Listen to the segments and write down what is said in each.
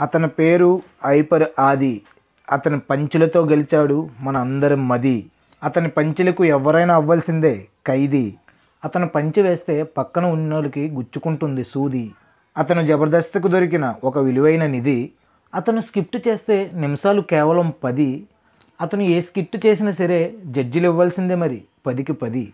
అతని పేరు హైపర్ ఆది. అతని పంచులతో గెలిచాడు మన అందరం మది. అతని పంచులకు ఎవరైనా అవ్వాల్సిందే ఖైదీ. అతను పంచి వేస్తే పక్కన ఉన్నోళ్ళకి గుచ్చుకుంటుంది సూది. అతను జబర్దస్త్కు దొరికిన ఒక విలువైన నిధి. అతను స్కిప్ట్ చేస్తే నిమిషాలు కేవలం 10. అతను ఏ స్కిట్ చేసినా సరే జడ్జిలు ఇవ్వాల్సిందే మరి 10కి 10.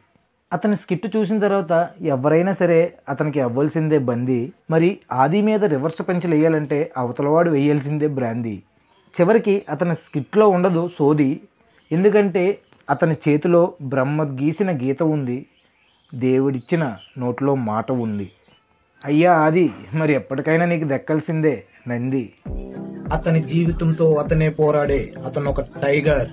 అతని స్కిట్ చూసిన తర్వాత ఎవరైనా సరే అతనికి అవ్వాల్సిందే బందీ. మరి ఆది మీద రివర్స్ పంచులు వేయాలంటే అవతలవాడు వేయాల్సిందే బ్రాందీ. చివరికి అతని స్కిట్లో ఉండదు సోది. ఎందుకంటే అతని చేతిలో బ్రహ్మ గీసిన గీత ఉంది, దేవుడిచ్చిన నోట్లో మాట ఉంది. అయ్యా ఆది, మరి ఎప్పటికైనా నీకు దక్కాల్సిందే నంది. అతని జీవితంతో అతనే పోరాడే అతను ఒక టైగర్.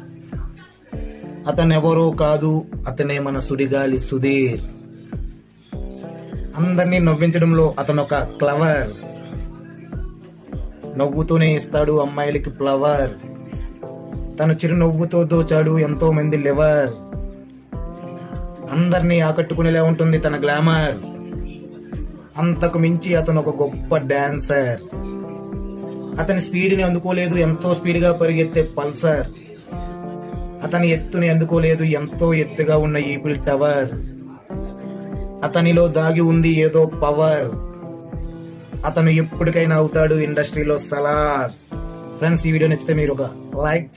అతనెవరో కాదు, అతనే మన సుడిగాలి సుధీర్. అందరినీ నవ్వించడంలో అతను ఒక క్లవర్. నవ్వుతూనే ఇస్తాడు అమ్మాయిలకి ఫ్లవర్. తను చిరునవ్వుతో దోచాడు ఎంతో మంది లివర్. అందరినీ ఆకట్టుకునేలా ఉంటుంది తన గ్లామర్. అంతకు మించి అతను ఒక గొప్ప డాన్సర్. అతని స్పీడ్ని అందుకోలేదు ఎంతో స్పీడ్గా పరిగెత్తే పల్సర్. అతని ఎత్తుని అందుకోలేదు ఎంతో ఎత్తుగా ఉన్న ఈఫిల్ టవర్. అతనిలో దాగి ఉంది ఏదో పవర్. అతను ఎప్పటికైనా అవుతాడు ఇండస్ట్రీలో సలార్. ఫ్రెండ్స్, ఈ వీడియో నచ్చితే మీరు ఒక లైక్